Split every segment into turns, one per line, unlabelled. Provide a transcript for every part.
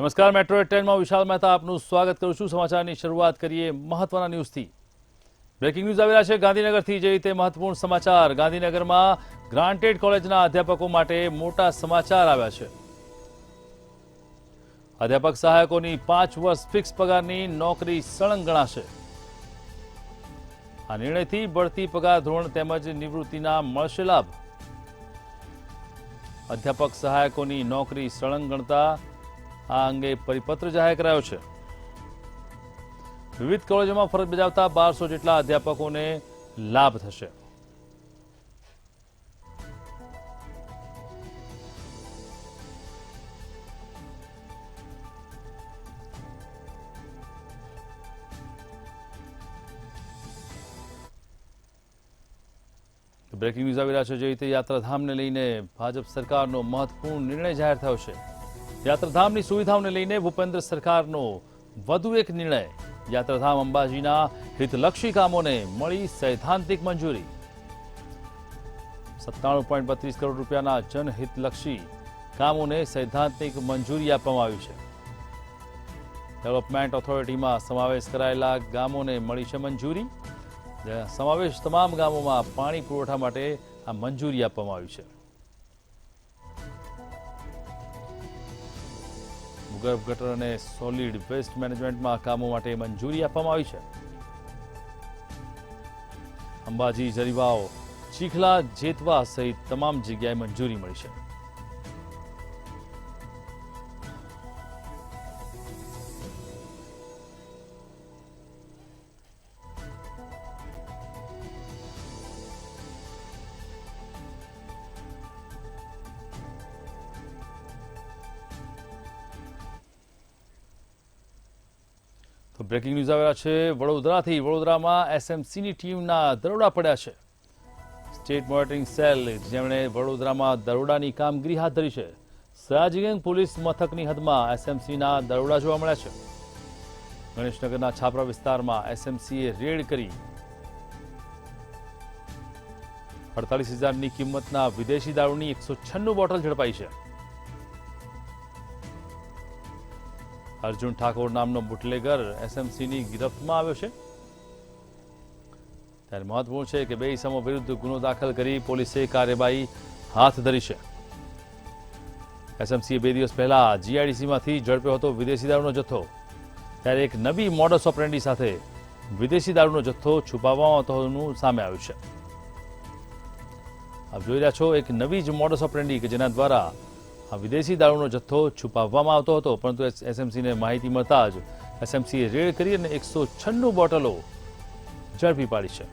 નમસ્કાર, મેટ્રો 10 માં વિશાલ મહેતા આપનું સ્વાગત કરું છું। સમાચારની શરૂઆત કરીએ મહત્વના ન્યૂઝથી। બ્રેકિંગ ન્યૂઝ આવી રહ્યા છે ગાંધીનગરથી। જે રીતે મહત્વપૂર્ણ સમાચાર ગાંધીનગરમાં ગ્રાન્ટેડ કોલેજના અધ્યાપકો માટે મોટા સમાચાર આવ્યા છે। અધ્યાપક સહાયકોની 5 વર્ષ ફિક્સ પગારની નોકરી સળંગ ગણાશે। આ નિર્ણયથી બઢતી પગાર ધોરણ તેમજ નિવૃત્તિના મળશે લાભ। અધ્યાપક સહાયકોની નોકરી સળંગ ગણતા આ અંગે પરિપત્ર જાહેર કરાયો છે। વિવિધ કોલેજોમાં ફરજ બજાવતા 1200 જેટલા અધ્યાપકોને લાભ થશે। બ્રેકિંગ ન્યૂઝ આવી રહ્યા છે। જે રીતે યાત્રાધામને લઈને ભાજપ સરકારનો મહત્વપૂર્ણ નિર્ણય જાહેર થયો છે। યાત્રાધામની સુવિધાઓને લઈને ભૂપેન્દ્ર સરકારનો વધુ એક નિર્ણય। યાત્રાધામ અંબાજીના હિતલક્ષી કામોને મળી સૈદ્ધાંતિક મંજૂરી। 97.32 કરોડ રૂપિયાના જનહિતલક્ષી કામોને સૈદ્ધાંતિક મંજૂરી આપવામાં આવી છે। ડેવલપમેન્ટ ઓથોરિટીમાં સમાવેશ કરાયેલા ગામોને મળી છે મંજૂરી। સમાવેશ તમામ ગામોમાં પાણી પુરવઠા માટે આ મંજૂરી આપવામાં આવી છે। ભૂગર્ભ ગટર અને સોલિડ વેસ્ટ મેનેજમેન્ટમાં કામો માટે મંજૂરી આપવામાં આવી છે। અંબાજી, જરીવાવ, ચીખલા, જેતવા સહિત તમામ જગ્યાએ મંજૂરી મળી છે। તો બ્રેકિંગ ન્યૂઝ આવી રહ્યા છે વડોદરાથી। વડોદરામાં એસએમસીની ટીમના દરોડા પડ્યા છે। સ્ટેટ મોનિટરિંગ સેલ જેમણે વડોદરામાં દરોડાની કામગીરી હાથ ધરી છે। સયાજીગંજ પોલીસ મથકની હદમાં એસએમસીના દરોડા જોવા મળ્યા છે। ગણેશનગરના છાપરા વિસ્તારમાં એસએમસીએ રેડ કરી 48,000ની કિંમતના વિદેશી દારૂની 196 બોટલ ઝડપાઈ છે। અર્જુન ઠાકોર નામનો બુટલેગર એસએમસીની ગિરફ્તમાં આવ્યો છે। ત્યારે મહત્વપૂર્ણ છે કે 2 ઇસમો વિરુદ્ધ ગુનો દાખલ કરી પોલીસે કાર્યવાહી હાથ ધરી છે। એસએમસીએ 2 દિવસ પહેલા જીઆઈડીસીમાંથી ઝડપ્યો હતો વિદેશી દારૂનો જથ્થો। ત્યારે એક નવી મોડસ ઓપરેન્ડી સાથે વિદેશી દારૂનો જથ્થો છુપાવવામાં આવતો હોવાનું સામે આવ્યું છે। આપ જોઈ રહ્યા છો એક નવી જ મોડસ ઓપરેન્ડી કે જેના દ્વારા આ વિદેશી દારૂનો જથ્થો છુપાવવામાં આવતો હતો, પરંતુ એસએમસીને માહિતી મળતા જ એસએમસીએ રેડ કરી અને 196 બોટલો ઝડપી પાડી છે।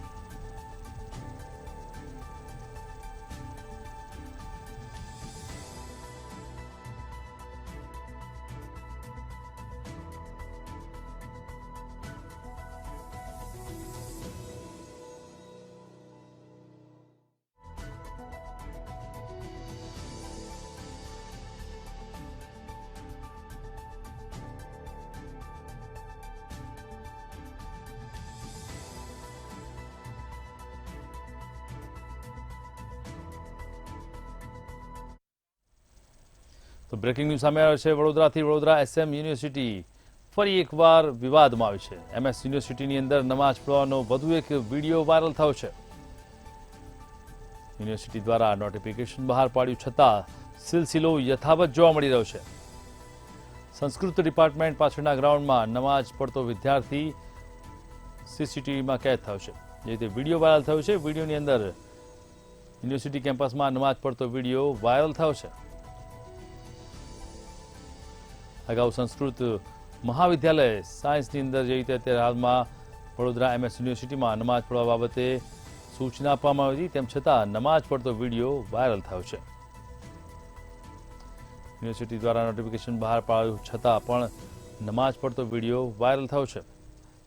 તો બ્રેકિંગ ન્યૂઝ સામે આવ્યો છે વડોદરાથી। વડોદરા એસએમ યુનિવર્સિટી ફરી એકવાર વિવાદમાં આવી છે। એમએસ યુનિવર્સિટીની અંદર નમાઝ પઢવાનો વધુ એક વિડીયો વાયરલ થયો છે। યુનિવર્સિટી દ્વારા નોટિફિકેશન બહાર પાડ્યું છતાં સિલસિલો યથાવત જોવા મળી રહ્યો છે। સંસ્કૃત ડિપાર્ટમેન્ટ પાછળના ગ્રાઉન્ડમાં નમાઝ પડતો વિદ્યાર્થી સીસીટીવીમાં કેદ થયો છે। જે રીતે વિડીયો વાયરલ થયો છે। વિડીયોની અંદર યુનિવર્સિટી કેમ્પસમાં નમાઝ પડતો વિડીયો વાયરલ થયો છે। અગાઉ સંસ્કૃત મહાવિદ્યાલય સાયન્સની અંદર જે રીતે અત્યારે હાલમાં વડોદરા એમએસ યુનિવર્સિટીમાં નમાઝ પડવા બાબતે સૂચના આપવામાં આવી હતી, તેમ છતાં નમાઝ પડતો વિડીયો વાયરલ થયો છે। યુનિવર્સિટી દ્વારા નોટિફિકેશન બહાર પાડ્યું છતાં પણ નમાઝ પડતો વિડીયો વાયરલ થયો છે।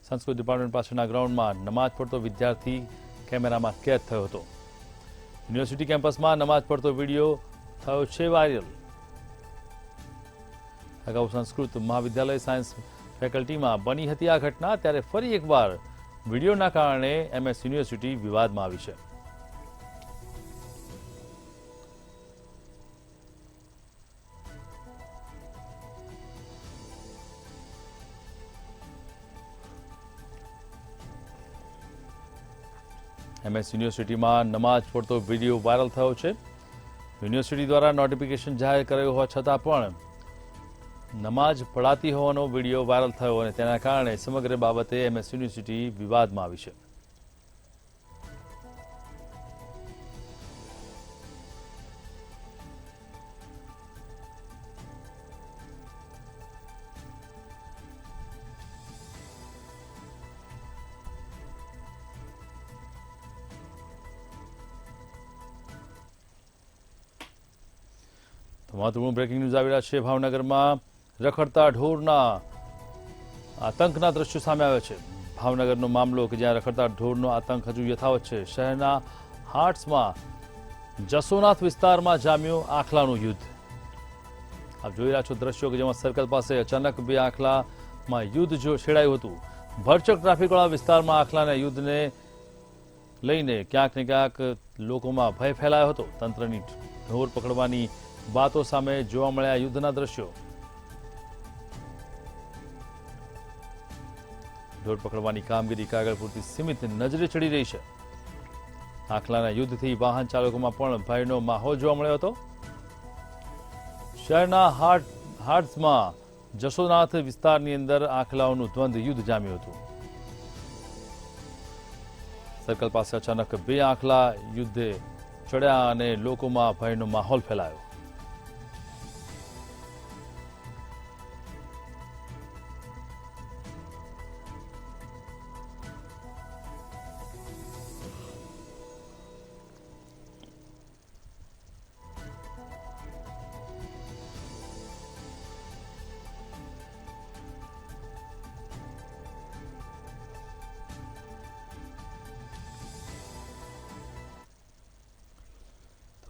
સંસ્કૃત ડિપાર્ટમેન્ટ પાછળના ગ્રાઉન્ડમાં નમાઝ પડતો વિદ્યાર્થી કેમેરામાં કેદ થયો હતો। યુનિવર્સિટી કેમ્પસમાં નમાઝ પડતો વિડીયો થયો છે વાયરલ। અગાઉ સંસ્કૃત મહાવિદ્યાલય સાયન્સ ફેકલ્ટીમાં બની હતી આ ઘટના। ત્યારે ફરી એકવાર વિડીયોના કારણે એમએસ યુનિવર્સિટી વિવાદમાં આવી છે। MS યુનિવર્સિટીમાં નમાઝ પડતો વિડીયો વાયરલ થયો છે. યુનિવર્સિટી દ્વારા નોટિફિકેશન જાહેર કરાયું હોવા છતાં પણ નમાઝ પઢાતી હોવાનો વિડીયો વાયરલ થયો અને તેના કારણે સમગ્ર બાબતે MS યુનિવર્સિટી વિવાદમાં આવી છે. મહત્વપૂર્ણ બ્રેકિંગ ન્યૂઝ આવી રહ્યા છે. ભાવનગરમાં રખડતા ઢોરના આતંકના દ્રશ્યો સામે આવ્યા છે. ભાવનગરનો મામલો કે જ્યાં રખડતા ઢોરનો આતંક હજુ યથાવત છે. શહેરના હાટ્સમાં જસોનાથ વિસ્તારમાં જામ્યું આખલાનું યુદ્ધ. આપ જોઈ રહ્યા છો દ્રશ્યો કે જેમાં સર્કલ પાસે અચાનક બે આખલામાં યુદ્ધ છેડાયું હતું. ભરચક ટ્રાફિકવાળા વિસ્તારમાં આખલાના યુદ્ધને લઈને ક્યાંક ને ક્યાંક લોકોમાં ભય ફેલાયો હતો. તંત્રની ઢોર પકડવાની વાતો સામે જોવા મળ્યા યુદ્ધના દ્રશ્યો. ઢોર પકડવાની કામગીરી કાગળ પૂરતી સીમિત નજરે ચડી રહી છે. આખલાના યુદ્ધથી વાહન ચાલકોમાં પણ ભયનો માહોલ જોવા મળ્યો હતો. શહેરના હાટ્સમાં જસોનાથ વિસ્તારની અંદર આખલાઓનું દ્વંદ્વ યુદ્ધ જામ્યું હતું. સર્કલ પાસે અચાનક બે આખલા યુદ્ધે ચડ્યા અને લોકોમાં ભયનો માહોલ ફેલાયો.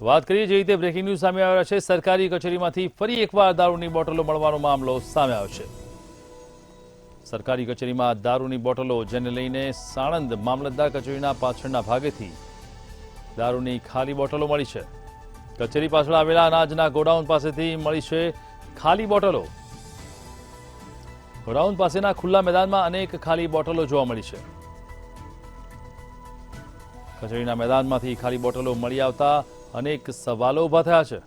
વાત કરીએ જે રીતે બ્રેકિંગ ન્યૂઝ સામે આવ્યા છે. સરકારી કચેરીમાંથી ફરી એકવાર દારૂની બોટલો મળવાનો મામલો સામે આવ્યો છે. સરકારી કચેરીમાં દારૂની બોટલો જેને લઈને સાણંદ મામલતદાર કચેરીના પાછળના ભાગેથી દારૂની ખાલી બોટલો મળી છે. કચેરી પાછળ આવેલા અનાજના ગોડાઉન પાસેથી મળી છે ખાલી બોટલો. ગોડાઉન પાસેના ખુલ્લા મેદાનમાં અનેક ખાલી બોટલો જોવા મળી છે. કચેરીના મેદાનમાંથી ખાલી બોટલો મળી આવતા અનેક સવાલો ઉભા થયા છે.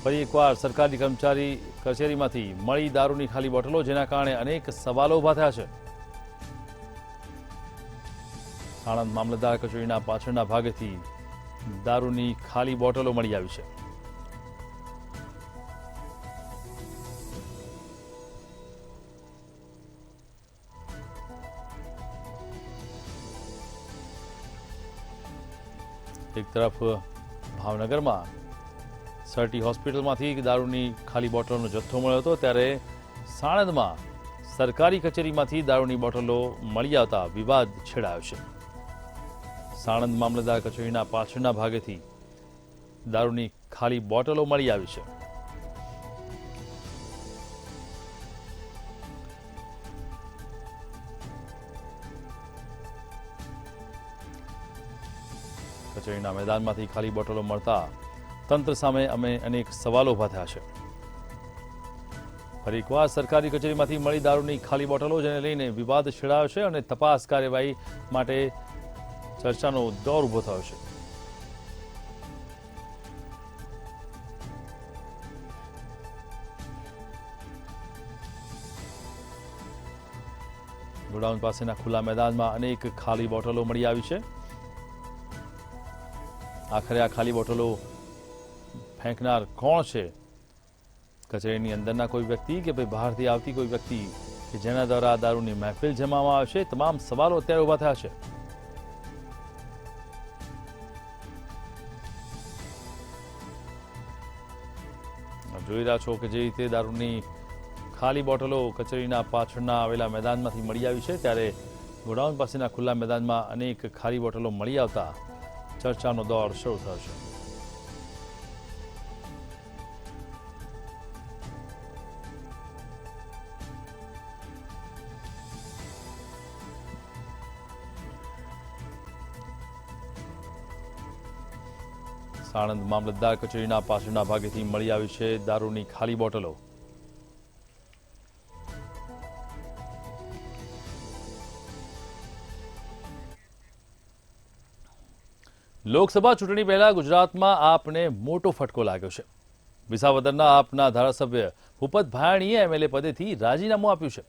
ફરી એકવાર સરકારી કર્મચારી કચેરીમાંથી મળી દારૂની ખાલી બોટલો, જેના કારણે અનેક સવાલો ઉભા થયા છે. સાણંદ મામલતદાર કચેરીના પાછળના ભાગેથી દારૂની ખાલી બોટલો મળી આવી છે. એક તરફ ભાવનગરમાં સરટી હોસ્પિટલમાંથી દારૂની ખાલી બોટલોનો જથ્થો મળ્યો હતો, ત્યારે સાણંદમાં સરકારી કચેરીમાંથી દારૂની બોટલો મળી આવતા વિવાદ છેડાયો છે. સાણંદ મામલતદાર કચેરીના પાછળના ભાગેથી દારૂની ખાલી બોટલો મળી આવી છે. કચેરીના મેદાનમાંથી ખાલી બોટલો મળતા તંત્ર સામે અનેક સવાલો ઉભા થયા છે. ફરી એકવાર સરકારી કચેરીમાંથી મળી દારૂની ખાલી બોટલો, જેને લઈને વિવાદ છેડાયો છે અને તપાસ કાર્યવાહી માટે ચર્ચાનો દોર ઉભો થયો છે. ગોડાઉન પાસેના ખુલ્લા મેદાનમાં અનેક ખાલી બોટલો મળી આવી છે. આખરે આ ખાલી બોટલો ફેંકનાર કોણ છે? કચેરીની અંદરના કોઈ વ્યક્તિ કે ભાઈ બહારથી આવતી કોઈ વ્યક્તિ કે જેના દ્વારા આ દારૂની મહેફિલ જમાવવામાં આવશે? તમામ સવાલો અત્યારે ઉભા થયા છે. જોઈ રહ્યા છો કે જે રીતે દારૂની ખાલી બોટલો કચેરીના પાછળના આવેલા મેદાનમાંથી મળી આવી છે, ત્યારે ગોડાઉન પાસેના ખુલ્લા મેદાનમાં અનેક ખાલી બોટલો મળી આવતા ચર્ચાનો દોર શરૂ થયો છે. સાણંદ મામલતદાર કચેરીના પાછળના ભાગેથી મળી આવી છે દારૂની ખાલી બોટલો. લોકસભા ચૂંટણી પહેલા ગુજરાતમાં આપને મોટો ફટકો લાગ્યો છે। વિસાવદરના આપના ધારાસભ્ય ભૂપત ભાયાણીએ એમએલએ પદેથી રાજીનામું આપ્યું છે।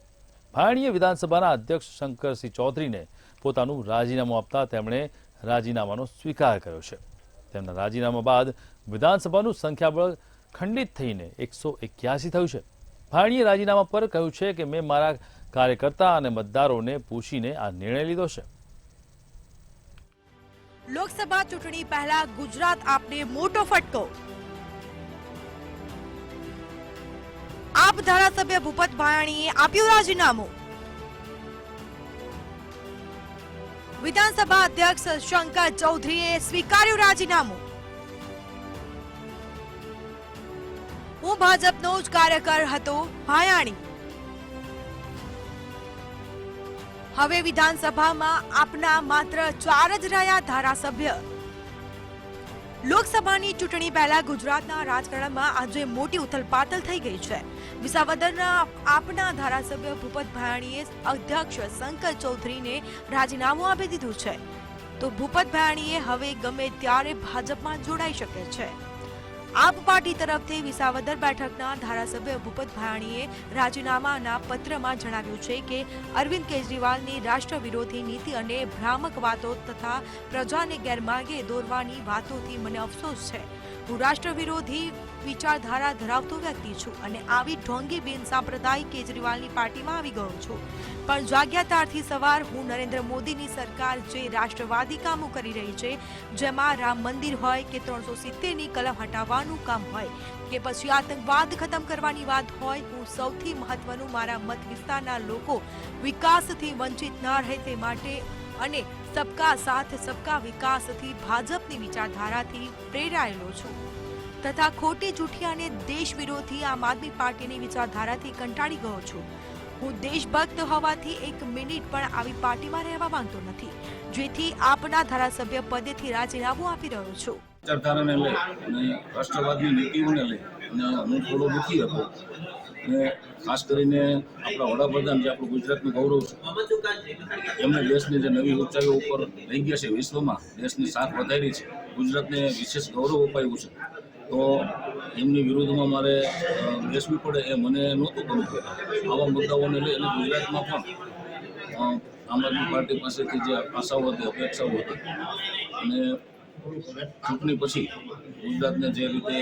ભાયાણીએ વિધાનસભાના અધ્યક્ષ શંકરસિંહ ચૌધરીને પોતાનું રાજીનામું આપતા તેમણે રાજીનામાનો સ્વીકાર કર્યો છે। તેમના રાજીનામા બાદ વિધાનસભાનું સંખ્યાબળ ખંડિત થઈને 181 થયું છે। ભાયાણીએ રાજીનામા પર કહ્યું છે કે મેં મારા કાર્યકર્તા અને મતદારોને પૂછીને આ નિર્ણય લીધો છે।
લોકસભા ચૂંટણી પહેલા ગુજરાત આપને મોટો ફટકો। આપ ધારાસભ્ય ભૂપત ભાયાણીએ આપ્યું રાજીનામું। વિધાનસભા અધ્યક્ષ શંકર ચૌધરીએ સ્વીકાર્યું રાજીનામું। હું ભાજપનો જ કાર્યકર હતો ભાયાણી। હવે વિધાનસભામાં આપના માત્ર 4 જ રહ્યા ધારાસભ્ય। લોકસભાની ચૂંટણી પહેલા ગુજરાતના રાજકારણમાં આજે મોટી ઉથલપાથલ થઈ ગઈ છે। વિસાવદરના આપના ધારાસભ્ય ભૂપત ભાયાણીએ અધ્યક્ષ શંકર ચૌધરીને રાજીનામું આપી દીધું છે, તો ભૂપત ભાયાણીએ હવે ગમે ત્યારે ભાજપમાં જોડાઈ શકે છે। આપ પાર્ટી તરફથી વિસાવદર બેઠકના ધારાસભ્ય ભૂપત ભાયાણીએ રાજીનામાના પત્રમાં જણાવ્યું છે કે અરવિંદ કેજરીવાલની રાષ્ટ્ર વિરોધી નીતિ અને ભ્રામક વાતો તથા પ્રજાને ગેરમાર્ગે દોરવાની વાતોથી મને અફસોસ છે। હું રાષ્ટ્ર વિરોધી વિચારધારા ધરાવતો વ્યક્તિ છું અને આવી ઢોંગી બિનસાંપ્રદાયિક કેજરીવાલની પાર્ટીમાં આવી ગયો છું, પણ જાગ્યા ત્યારથી સવાર હું નરેન્દ્ર મોદીની સરકાર જે રાષ્ટ્રવાદી કામો કરી રહી છે, જેમાં રામ મંદિર હોય કે 370ની કલમ હટાવવાનું કામ હોય કે પછી આતંકવાદ ખતમ કરવાની વાત હોય, હું સૌથી મહત્વનું મારા મત વિસ્તારના લોકો વિકાસથી વંચિત ન રહે તે માટે અને સબકા સાથ સબકા વિકાસથી ભાજપની વિચારધારાથી પ્રેરાયેલો છું તથા ખોટી જૂઠી અને દેશ વિરોધી આમ આદમી પાર્ટીની વિચારધારાથી કંટાળી ગયો છું। હું દેશભક્ત હોવાથી એક મિનિટ પણ આવી પાર્ટીમાં રહેવા માંગતો નથી, જેથી આપના ધારાસભ્ય પદેથી રાજીનામું આપી રહ્યો છું।
વિચારધારાને લઈ અને રાષ્ટ્રવાદની નીતિઓને લઈ અને હું થોડો દુઃખી હતો અને ખાસ કરીને આપણા વડાપ્રધાન જે આપણું ગુજરાતનું ગૌરવ છે, એમને દેશની જે નવી ઊંચાઈઓ ઉપર લઈ ગયા છે, વિશ્વમાં દેશની સાખ વધારી છે, ગુજરાતને વિશેષ ગૌરવ અપાયું છે, તો એમની વિરુદ્ધમાં મારે બેસવું પડે એ મને નહોતું ગમતું। આવા મુદ્દાઓને લઈ અને ગુજરાતમાં પણ આમ આદમી પાર્ટી પાસેથી જે આશાઓ હતી, અપેક્ષાઓ હતી અને ચૂંટણી પછી ગુજરાતને જે રીતે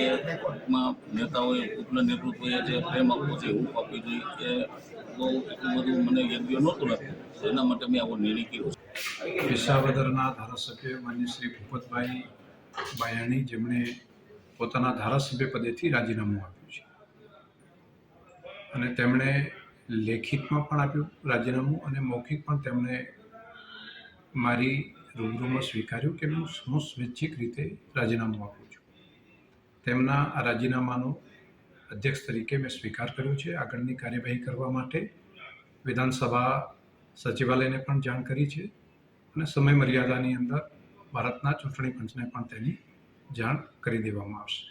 નેતાઓએ ઉપલા નેતૃત્વએ જે પ્રેમ આપવો છે, હૂંફ આપવી જોઈએ, એ બહુ એટલું બધું મને યોગ્ય નહોતું લાગતું। એના માટે મેં આવો નિર્ણય કર્યો છે।
વિસાવદરના ધારાસભ્ય માન્ય શ્રી ભૂપતભાઈ ભાયાણી, જેમણે પોતાના ધારાસભ્ય પદેથી રાજીનામું આપ્યું છે અને તેમણે લેખિતમાં પણ આપ્યું રાજીનામું અને મૌખિક પણ તેમણે મારી રૂબરૂમાં સ્વીકાર્યું કે હું સ્વૈચ્છિક રીતે રાજીનામું આપું છું। તેમના આ રાજીનામાનો અધ્યક્ષ તરીકે મેં સ્વીકાર કર્યો છે। આગળની કાર્યવાહી કરવા માટે વિધાનસભા સચિવાલયને પણ જાણ કરી છે અને સમય મર્યાદાની અંદર ભારતના ચૂંટણી પંચને પણ તેની જાણ કરી દેવામાં આવશે।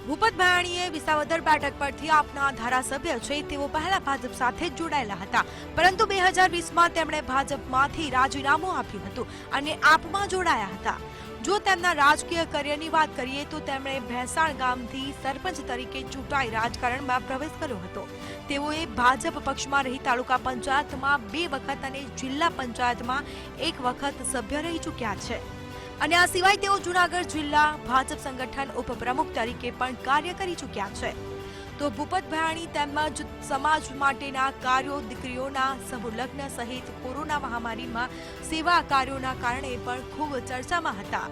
ભૂપત ભાયાણીએ વિસાવદર બેઠક પરથી આપના ધારાસભ્ય છે, તેઓ પહેલા ભાજપ સાથે જ જોડાયેલા હતા, પરંતુ 2020માં તેમણે ભાજપમાંથી રાજીનામું આપ્યું હતું અને આપમાં જોડાયા હતા। જો તેમના રાજકીય કરિયરની વાત કરીએ તો તેમણે ભેંસાણ ગામથી સરપંચ તરીકે ચૂંટાઈ રાજકારણમાં પ્રવેશ કર્યો હતો। તેઓએ ભાજપ પક્ષમાં રહી તાલુકા પંચાયતમાં 2 વખત અને જિલ્લા પંચાયતમાં 1 વખત સભ્ય રહી ચૂક્યા છે અને આ સિવાય તેઓ જૂનાગઢ જિલ્લા ભાજપ સંગઠન ઉપપ્રમુખ તરીકે પણ કાર્ય કરી ચૂક્યા છે। તો ભૂપત ભાયાણી તેમજ સમાજ માટેના કાર્યો, દીકરીઓના સમૂહ લગ્ન સહિત કોરોના મહામારીમાં સેવા કાર્યોના કારણે પણ ખૂબ ચર્ચામાં હતા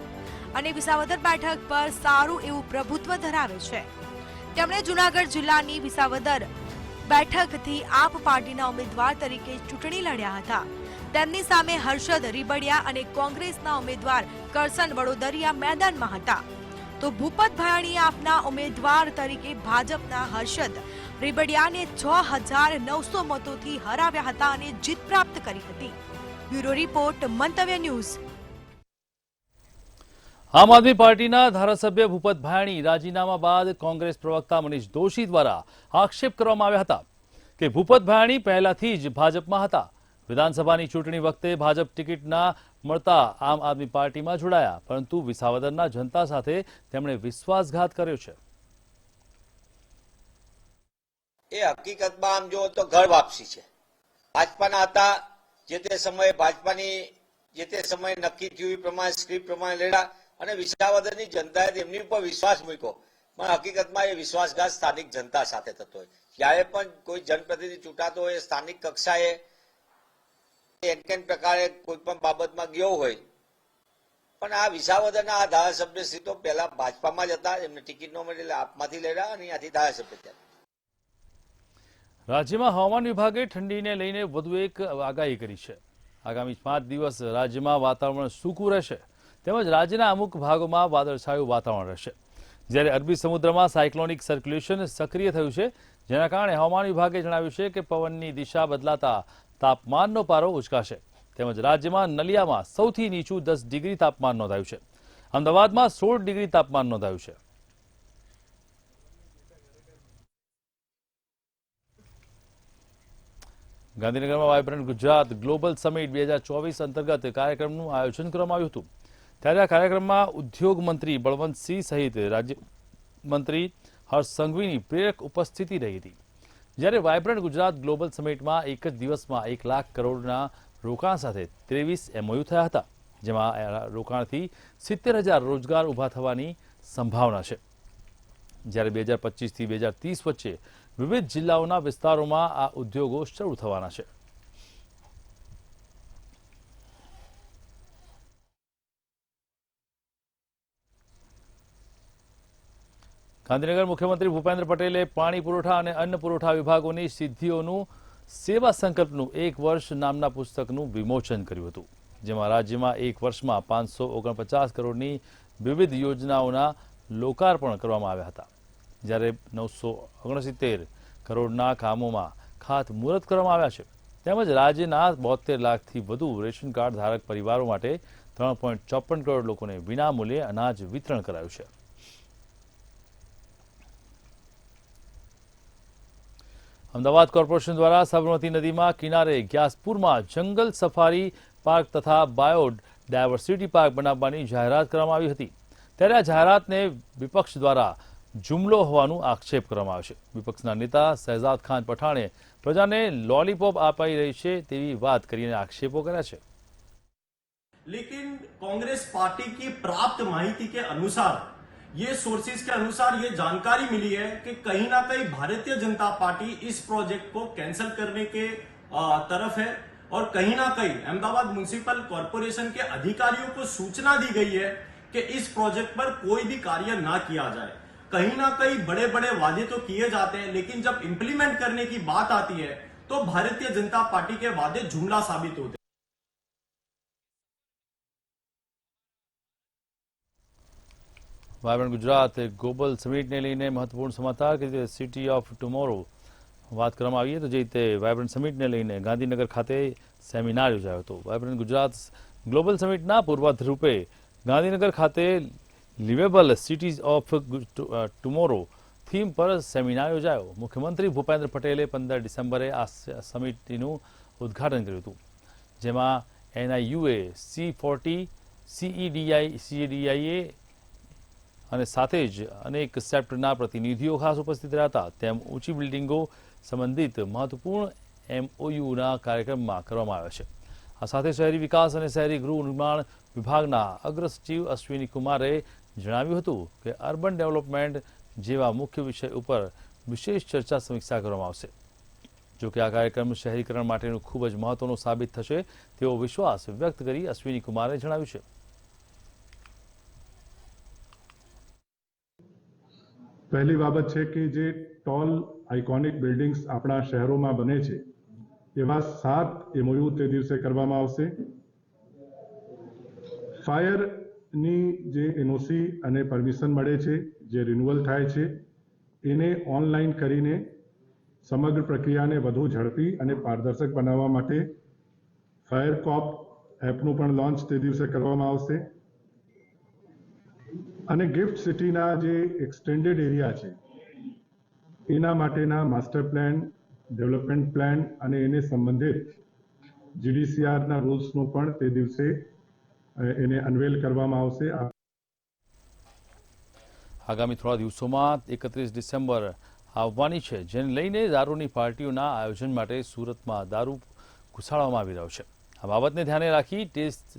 અને વિસાવદર બેઠક પર સારું એવું પ્રભુત્વ ધરાવે છે। તેમણે જૂનાગઢ જિલ્લાની વિસાવદર બેઠકથી આપ પાર્ટીના ઉમેદવાર તરીકે ચૂંટણી લડ્યા હતા। તેમની સામે હર્ષદ રીબડિયા અને કોંગ્રેસના ઉમેદવાર કરસન વડોદરિયા મેદાનમાં હતા, તો ભૂપત ભાયાણીએ આપના ઉમેદવાર તરીકે ભાજપના હર્ષદ રીબડિયાને 6,900 મતોથી હરાવ્યા હતા અને જીત પ્રાપ્ત કરી હતી। બ્યુરો રિપોર્ટ, મંતવ્ય ન્યૂઝ।
આમ આદમી પાર્ટીના ધારાસભ્ય ભૂપત ભાયાણી રાજીનામા બાદ કોંગ્રેસ પ્રવક્તા મનીષ દોશી દ્વારા આક્ષેપ કરવામાં આવ્યા હતા કે ભૂપત ભાયાણી પહેલાથી જ ભાજપમાં હતા વિધાનસભાની ચૂંટણી વખતે ભાજપ ટિકિટ ના મળતા આમ આદમી પાર્ટીમાં જોડાયા, પરંતુ વિસાવદરના જનતા સાથે તેમણે વિશ્વાસઘાત કર્યો છે.
એ હકીકતમાં આમ જો તો ઘર વાપસી છે. ભાજપાના હતા, જે તે સમયે ભાજપાની જે તે સમયે નક્કી થયું એ પ્રમાણે સ્ક્રિપ્ટ પ્રમાણે લડ્યા અને વિસાવદરની જનતાએ તેમની ઉપર વિશ્વાસ મૂક્યો. પણ હકીકતમાં એ વિશ્વાસઘાત સ્થાનિક જનતા સાથે થતો હોય. જ્યારે પણ કોઈ જનપ્રતિનિધિ ચૂંટાતો હોય સ્થાનિક કક્ષાએ એન પ્રકારે કોઈ પણ બાબતમાં ગયો હોય, પણ આ વિસાવદરના આ ધારાસભ્ય શ્રી તો પહેલા ભાજપામાં જ હતા, એમને ટિકિટ ન મળી એટલે આપમાંથી લડ્યા અને અહીંયાથી ધારાસભ્ય થયા.
રાજ્યમાં હવામાન વિભાગે ઠંડીને લઈને વધુ એક આગાહી કરી છે. આગામી 5 દિવસ રાજ્યમાં વાતાવરણ સૂકું રહેશે, તેમજ રાજ્યના અમુક ભાગોમાં વાદળછાયું વાતાવરણ રહેશે. જ્યારે અરબી સમુદ્રમાં સાયક્લોનિક સર્ક્યુલેશન સક્રિય થયું છે, જેના કારણે હવામાન વિભાગે જણાવ્યું છે કે પવનની દિશા બદલાતા તાપમાનનો પારો ઉચકાશે. તેમજ રાજ્યમાં નલિયામાં સૌથી નીચું 10 ડિગ્રી તાપમાન નોંધાયું છે. અમદાવાદમાં 16 ડિગ્રી તાપમાન નોંધાયું છે. ગાંધીનગરમાં વાયબ્રન્ટ ગુજરાત ગ્લોબલ સમિટ 2024 અંતર્ગત કાર્યક્રમનું આયોજન કરવામાં આવ્યું હતું. ત્યારે આ કાર્યક્રમમાં ઉદ્યોગ મંત્રી બળવંતસિંહ સહિત રાજ્યમંત્રી હર્ષ સંઘવીની પ્રેરક ઉપસ્થિતિ રહી હતી. જ્યારે વાયબ્રન્ટ ગુજરાત ગ્લોબલ સમિટમાં એક જ દિવસમાં 1 લાખ કરોડના રોકાણ સાથે 23 MOU થયા હતા, જેમાં રોકાણથી 70,000 રોજગાર ઊભા થવાની સંભાવના છે. જ્યારે 2025થી 2030 વચ્ચે વિવિધ જિલ્લાઓના વિસ્તારોમાં આ ઉદ્યોગો શરૂ થવાના છે. ગાંધીનગર મુખ્યમંત્રી ભૂપેન્દ્ર પટેલે પાણી પુરવઠા અને અન્ન પુરવઠા વિભાગોની સિદ્ધિઓનું સેવા સંકલ્પનું 1 વર્ષ નામના પુસ્તકનું વિમોચન કર્યું હતું, જેમાં રાજ્યમાં 1 વર્ષમાં 549 કરોડની વિવિધ યોજનાઓના લોકાર્પણ કરવામાં આવ્યા હતા. જ્યારે 969 કરોડના કામોમાં ખાતમુહૂર્ત કરવામાં આવ્યા છે. તેમજ રાજ્યના 72 લાખથી વધુ રેશન કાર્ડ ધારક પરિવારો માટે 3.54 કરોડ લોકોને વિનામૂલ્યે અનાજ વિતરણ કરાયું છે. અમદાવાદ કોર્પોરેશન દ્વારા સાબરમતી નદીમાં કિનારે ગ્યાસપુરમાં જંગલ સફારી પાર્ક તથા બાયો ડાયવર્સિટી પાર્ક બનાવવાની જાહેરાત કરવામાં આવી હતી. ત્યારે આ જાહેરાતને વિપક્ષ દ્વારા જુમલો હોવાનું આક્ષેપ કરવામાં આવ્યો છે. વિપક્ષના નેતા શહેજાદ ખાન પઠાણે પ્રજાને લોલીપોપ અપાઈ રહી છે તેવી વાત કરીને આક્ષેપો કર્યા છે.
लेकिन कांग्रेस पार्टी की प्राप्त माहिती के अनुसार, ये सोर्सेज के अनुसार ये जानकारी मिली है कि कहीं ना कहीं भारतीय जनता पार्टी इस प्रोजेक्ट को कैंसिल करने के तरफ है और कहीं ना कहीं अहमदाबाद म्युनिसिपल कॉर्पोरेशन के अधिकारियों को सूचना दी गई है कि इस प्रोजेक्ट पर कोई भी कार्य ना किया जाए. कहीं ना कहीं बड़े बड़े वादे तो किए जाते हैं, लेकिन जब इंप्लीमेंट करने की बात आती है तो भारतीय जनता पार्टी के वादे जुमला साबित होते हैं.
વાયબ્રન્ટ ગુજરાત ગ્લોબલ સમિટને લઈને મહત્વપૂર્ણ સમાચાર કે સિટી ઓફ ટુમોરો વાત કરવામાં આવી તો જે રીતે વાયબ્રન્ટ સમિટને લઈને ગાંધીનગર ખાતે સેમિનાર યોજાયો હતો. વાયબ્રન્ટ ગુજરાત ગ્લોબલ સમિટના પૂર્વાધ રૂપે ગાંધીનગર ખાતે liveable cities of tomorrow theme પર સેમિનાર યોજાયો. મુખ્યમંત્રી ભૂપેન્દ્ર પટેલે 15 ડિસેમ્બરે આ સમિટનું ઉદ્ઘાટન કર્યું હતું, જેમાં NIUA, C40, CEDIA અને સાથે જ અનેક સેક્ટરના પ્રતિનિધિઓ ખાસ ઉપસ્થિત રહ્યા હતા. તેમ ઊંચી બિલ્ડિંગો સંબંધિત મહત્વપૂર્ણ MOUના કાર્યક્રમમાં કરવામાં આવ્યા છે. આ સાથે શહેરી વિકાસ અને શહેરી ગૃહ નિર્માણ વિભાગના અગ્ર સચિવ અશ્વિની કુમારે જણાવ્યું હતું કે અર્બન ડેવલપમેન્ટ જેવા મુખ્ય વિષય ઉપર વિશેષ ચર્ચા સમીક્ષા કરવામાં આવશે. જોકે આ કાર્યક્રમ શહેરીકરણ માટેનું ખૂબ જ મહત્વનો સાબિત થશે તેવો વિશ્વાસ વ્યક્ત કરી અશ્વિની કુમારે જણાવ્યું છે.
પહેલી બાબત છે કે જે ટોલ આઇકોનિક બિલ્ડિંગ્સ આપણા શહેરોમાં બને છે એવા 7 MOU તે દિવસે કરવામાં આવશે. ફાયરની જે NOC અને પરમિશન મળે છે, જે રિન્યુઅલ થાય છે, એને ઓનલાઈન કરીને સમગ્ર પ્રક્રિયાને વધુ ઝડપી અને પારદર્શક બનાવવા માટે ફાયર કોપ એપનું પણ લોન્ચ તે દિવસે કરવામાં આવશે. અને ગિફ્ટ સિટીના જે એક્સટેન્ડેડ એરિયા છે એના માટેના માસ્ટર પ્લાન, ડેવલપમેન્ટ પ્લાન અને એને સંબંધિત જીડીસીઆરના રૂલ્સનો પણ તે દિવસે એને અનવેલ કરવામાં આવશે.
આગામી થોડા દિવસોમાં 31 ડિસેમ્બર આવવાની છે, જેને લઈને દારૂની પાર્ટીઓના આયોજન માટે સુરતમાં દારૂ ઘુસાડવામાં આવી રહ્યો છે. આ બાબતને ધ્યાને રાખી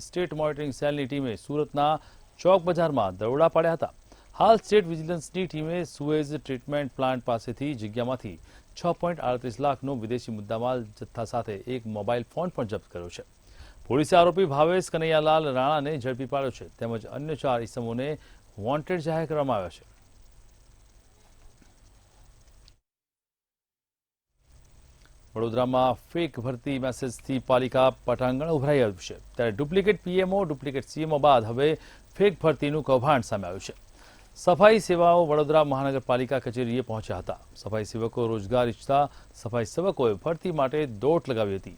સ્ટેટ મોનિટરિંગ સેલની ટીમે સુરતના ચોક બજારમાં દરોડા પાડ્યા હતા. હાલ સ્ટેટ વિજિલન્સની ટીમે સુએઝ ટ્રીટમેન્ટ પ્લાન્ટ પાસેથી જગ્યામાંથી 6.38 લાખનો વિદેશી મુદ્દામાલ જથ્થા સાથે એક મોબાઈલ ફોન પણ જપ્ત કર્યો છે. પોલીસે આરોપી ભાવેશ કનૈયાલાલ રાણાને ઝડપી પાડ્યો છે, તેમજ અન્ય 4 ઇસમોને વોન્ટેડ જાહેર કરવામાં આવ્યા છે. વડોદરામાં ફેક ભરતી મેસેજથી પાલિકા પટાંગણ ઉભરાઈ આવ્યું છે, ત્યારે ડુપ્લિકેટ પીએમઓ, ડુપ્લિકેટ સીએમઓ બાદ હવે ફેક ભરતીનું કૌભાંડ સામે આવ્યું છે. સફાઈ સેવાઓ વડોદરા મહાનગરપાલિકા કચેરીએ પહોંચ્યા હતા. સફાઈ સેવકો રોજગાર ઈચ્છતા સફાઈ સેવકોએ ભરતી માટે દોટ લગાવી હતી.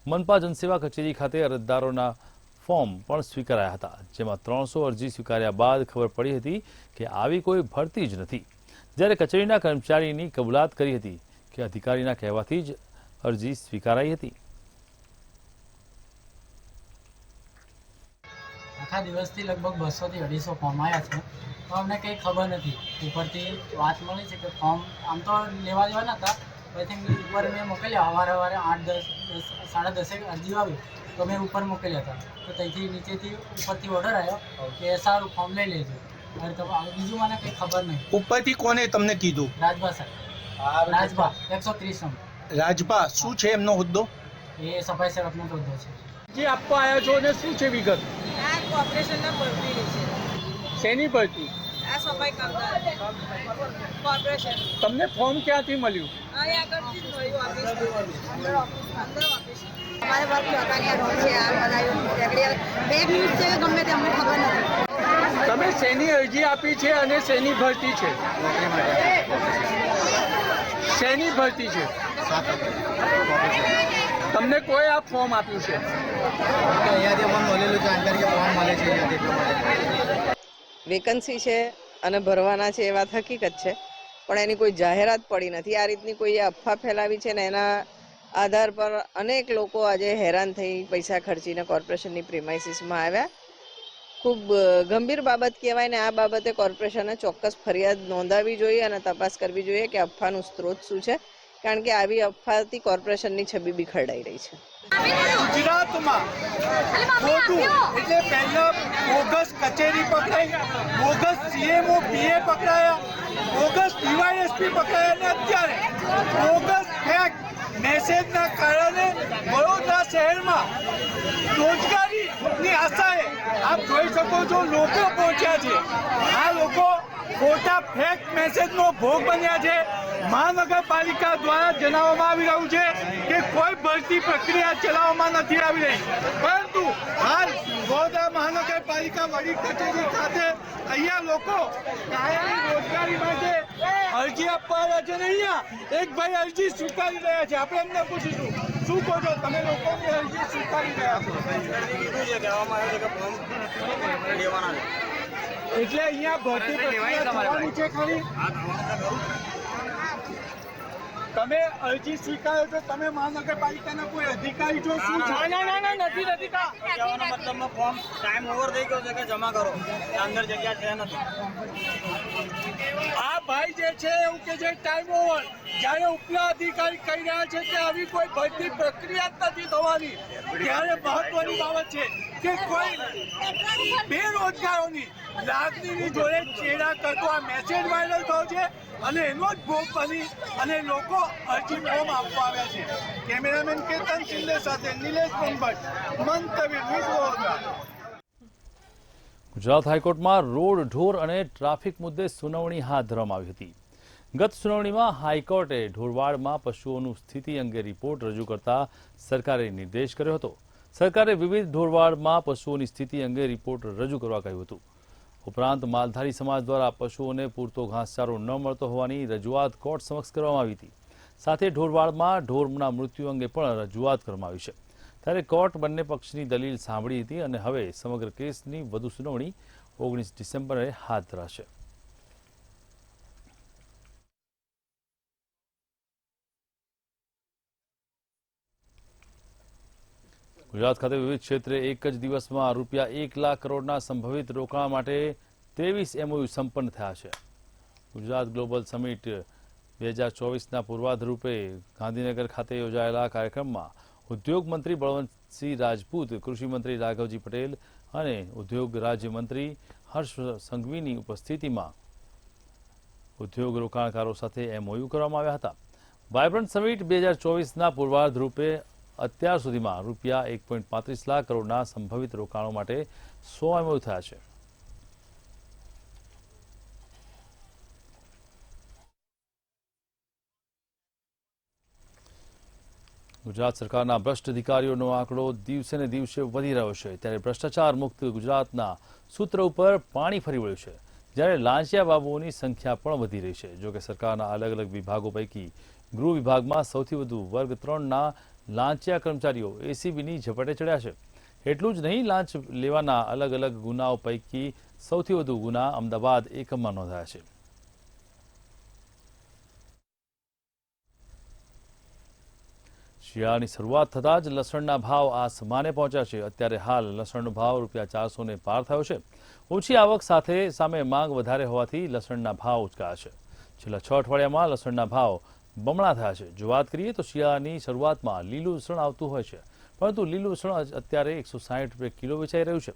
મનપા જનસેવા કચેરી ખાતે અરજદારોના ફોર્મ પણ સ્વીકારાયા હતા, જેમાં 300 અરજી સ્વીકાર્યા બાદ ખબર પડી હતી કે આવી કોઈ ભરતી જ નથી, જ્યારે કચેરીના કર્મચારીની કબૂલાત કરી હતી કે અધિકારીના કહેવાથી જ અરજી સ્વીકારાઈ હતી.
આખા દિવસથી લગભગ 200 થી 250 ફોર્મ આવ્યા છે, તો અમને કંઈ ખબર નથી. ઉપરથી વાત મળી છે કે ફોર્મ આમ તો લેવા દેવાના હતા, પછી ઉપર મેં મોકલ્યા. સવારે 8-10 10:30 અરજી આવી તો મેં ઉપર મોકલ્યા હતા, તો ત્યાંથી નીચેથી ઉપરથી ઓર્ડર આવ્યો કે સારું ફોર્મ લઈ લેજો. હવે તો બીજું મને કંઈ ખબર નહીં.
ઉપરથી કોને તમને કીધું?
રાજભા સાહેબ, રાજભા 130 નંબર.
રાજભા શું છે એમનો હોદ્દો?
એ સફાઈ સેવકનો હોદ્દો છે.
જે આપવા આવ્યા છો અને શું છે વિગત?
આ કોર્પોરેશનના ભરતી છે.
શેની ભરતી?
આ સફાઈ કામદાર કોર્પોરેશન.
તમને ફોર્મ ક્યાંથી મળ્યું?
અહીંયા આગળથી જ મળ્યું અંદર ઓફિસ.
અમારે વર્ક ચોકાની રોડ છે, આ બનાવ્યું ફેક ન્યૂઝ છે કે ગમે તે અમને ખબર નથી.
તમે શેની અરજી આપી છે અને શેની ભરતી છે? શેની ભરતી છે? તમને કોઈ આ ફોર્મ આપ્યું છે?
અહીંયાથી અમને મળેલું જાણકારી કે ફોર્મ મળે છે અહીંયાથી.
વેકન્સી છે અને ભરવાના છે એ વાત હકીકત છે, પણ એની કોઈ જાહેરાત પડી નથી. આ રીતની કોઈ અફવા ફેલાવી છે ને એના આધાર પર અનેક લોકો આજે હેરાન થઈ પૈસા ખર્ચીને કોર્પોરેશનની પ્રિમાઇસીસમાં આવ્યા. ખૂબ ગંભીર બાબત કહેવાય ને આ બાબતે કોર્પોરેશને ચોક્કસ ફરિયાદ નોંધાવવી જોઈએ અને તપાસ કરવી જોઈએ કે અફવાનું સ્ત્રોત શું છે, કારણ કે આવી અફવાથી કોર્પોરેશનની છબી બી ખરડાઈ રહી છે.
ગુજરાતમાં ખોટું એટલે પહેલા બોગસ કચેરી પકડાઈ, બોગસ સીએમઓ પીએ પકડાયા, બોગસ ડીવાયએસપી પકડાયા અને અત્યારે બોગસ ફેક મેસેજના કારણે વડોદરા શહેરમાં રોજગારીની આશાએ આપ જોઈ શકો છો લોકો પહોંચ્યા છે. આ લોકો ખોટા ફેક મેસેજનો ભોગ બન્યા છે. મહાનગરપાલિકા દ્વારા જણાવવામાં આવી રહ્યું છે કે કોઈ ભરતી પ્રક્રિયા ચલાવવામાં નથી આવી રહી, પરંતુ હાલ વડોદરા મહાનગરપાલિકા વડી કચેરી ખાતે અહીંયા લોકો કાયમી રોજગારી માટે અરજી આપવા આવ્યા છે અને અહીંયા એક ભાઈ અરજી સ્વીકારી રહ્યા છે. આપણે એમને પૂછીશું, શું કહો છો તમે? લોકોની અરજી સ્વીકારી રહ્યા છો એટલે અહીંયા ભરતી પ્રક્રિયા થવાની છે ખરી? તમે અરજી સ્વીકારો છો, તમે મહાનગરપાલિકાના કોઈ અધિકારી છો? શું ના નથી કહેવાનો મતલબ ફોર્મ ટાઈમ ઓવર થઈ ગયો છે કે જમા કરો, અંદર જગ્યા છે નથી. આ ભાઈ જે છે એવું કે જે ટાઈમ ઓવર, જ્યારે ઉપલા અધિકારી કહી રહ્યા છે કે આવી કોઈ ભરતી પ્રક્રિયા જ નથી થવાની, ત્યારે મહત્વની બાબત છે કે કોઈ બેરોજગારોની લાગણીની જોડે ચેડા કરતો આ મેસેજ વાયરલ થયો છે અને એનો જ ભોગ બની અને લોકો અરજી ફોર્મ આપવા આવ્યા છે. કેમેરામેન કેતન શિંદે સાથે નિલેશ પંભટ, મંતવ્ય ન્યૂઝ વડોદરા.
ગુજરાત હાઈકોર્ટમાં રોડ ઢોર અને ટ્રાફિક મુદ્દે સુનાવણી હાથ ધરવામાં આવી હતી. ગત સુનાવણીમાં હાઈકોર્ટે ઢોરવાડમાં પશુઓનું સ્થિતિ અંગે રિપોર્ટ રજૂ કરતા સરકારે નિર્દેશ કર્યો હતો. સરકારે વિવિધ ઢોરવાડમાં પશુઓની સ્થિતિ અંગે રિપોર્ટ રજૂ કરવા કહ્યું હતું. ઉપરાંત માલધારી સમાજ દ્વારા પશુઓને પૂરતો ઘાસચારો ન મળતો હોવાની રજૂઆત કોર્ટ સમક્ષ કરવામાં આવી હતી. સાથે ઢોરવાડમાં ઢોરના મૃત્યુ અંગે પણ રજૂઆત કરવામાં આવી છે. ત્યારે કોર્ટ બંને પક્ષની દલીલ સાંભળી હતી અને હવે સમગ્ર કેસની વધુ સુનાવણી 19 ડિસેમ્બરે હાથ ધરાશે. ગુજરાત ખાતે વિવિધ ક્ષેત્રે એક જ દિવસમાં રૂપિયા 1 લાખ કરોડના સંભવિત રોકાણ માટે 23 MOU સંપન્ન થયા છે. ગુજરાત ગ્લોબલ સમિટ 2024ના પૂર્વાધ રૂપે ગાંધીનગર ખાતે યોજાયેલા કાર્યક્રમમાં ઉદ્યોગ મંત્રી બળવંતસિંહ રાજપૂત, કૃષિ મંત્રી રાઘવજી પટેલ અને ઉદ્યોગ રાજ્યમંત્રી હર્ષ સંઘવીની ઉપસ્થિતિમાં ઉદ્યોગ રોકાણકારો સાથે MOU કરવામાં આવ્યા હતા. વાયબ્રન્ટ સમિટ 2024ના પૂર્વાધ રૂપે અત્યાર સુધીમાં રૂપિયા 1.35 લાખ કરોડના સંભવિત રોકાણો માટે 100 MOU થયા છે. ગુજરાત સરકારના ભ્રષ્ટ અધિકારીઓનો આંકડો દિવસે ને દિવસે વધી રહ્યો છે, ત્યારે ભ્રષ્ટાચાર મુક્ત ગુજરાતના સૂત્ર ઉપર પાણી ફરી વળ્યું છે, જ્યારે લાંચિયા બાબુઓની સંખ્યા પણ વધી રહી છે. જોકે સરકારના અલગ અલગ વિભાગો પૈકી ગૃહ વિભાગમાં સૌથી વધુ વર્ગ 3ના લાંચિયા કર્મચારીઓ ACBની ઝપટે ચડ્યા છે. એટલું જ નહીં, લાંચ લેવાના અલગ અલગ ગુનાઓ પૈકી સૌથી વધુ ગુના અમદાવાદ એકમમાં નોંધાયા છે. શિયાળાની શરૂઆત થતાં જ લસણના ભાવ આસમાને પહોંચ્યા છે. અત્યારે હાલ લસણનો ભાવ રૂપિયા 400 ને પાર થયો છે. ઓછી આવક સાથે સામે માંગ વધારે હોવાથી લસણના ભાવ ઉચકાયા છે. છેલ્લા 6 અઠવાડિયામાં લસણના ભાવ બમણા થયા છે. જો વાત કરીએ તો શિયાળાની શરૂઆતમાં લીલું લસણ આવતું હોય છે, પરંતુ લીલું લસણ અત્યારે 160 રૂપિયા કિલો વેચાઈ રહ્યું છે.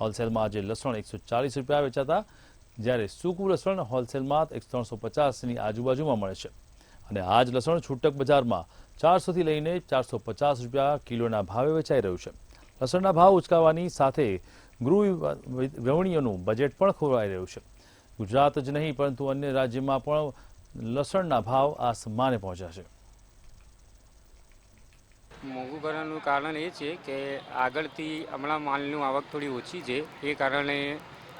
હોલસેલમાં આજે લસણ 140 રૂપિયા વેચાતા, જ્યારે સૂકું લસણ હોલસેલમાં 350ની આજુબાજુમાં મળે છે. અને આ જ લસણ છૂટક બજારમાં 400 થી લઈને 450 રૂપિયા કિલોના ભાવે વેચાઈ રહ્યું છે. લસણના ભાવ ઉચકાવાની સાથે ગૃહ ગૃહિણીઓનું બજેટ પણ ખોરવાઈ રહ્યું છે. ગુજરાત જ નહીં પરંતુ અન્ય રાજ્યમાં પણ લસણના ભાવ આસમાને પહોંચ્યા છે.
મોંઘું કરવાનું કારણ એ છે કે આગળથી હમણાં માલની આવક થોડી ઓછી છે, એ કારણે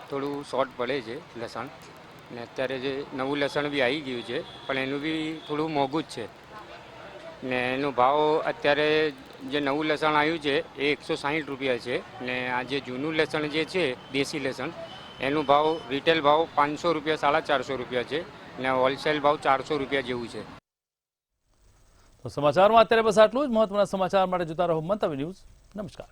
થોડું શોર્ટ પડે છે લસણ. ને અત્યારે જે નવું લસણ બી આવી ગયું છે, પણ એનું બી થોડું મોંઘું જ છે. ને એનો ભાવ અત્યારે જે નવું લસણ આવ્યું છે એ 160 રૂપિયા છે, ને આ જે જૂનું લસણ જે છે દેશી લસણ એનો ભાવ રિટેલ ભાવ 500 રૂપિયા 450 રૂપિયા છે, ને હોલસેલ ભાવ 400 રૂપિયા જેવું છે.
તો સમાચારમાં અત્યારે બસ આટલું જ. મહત્વના સમાચાર માટે જોતા રહો મંતવ્ય ન્યૂઝ. નમસ્કાર.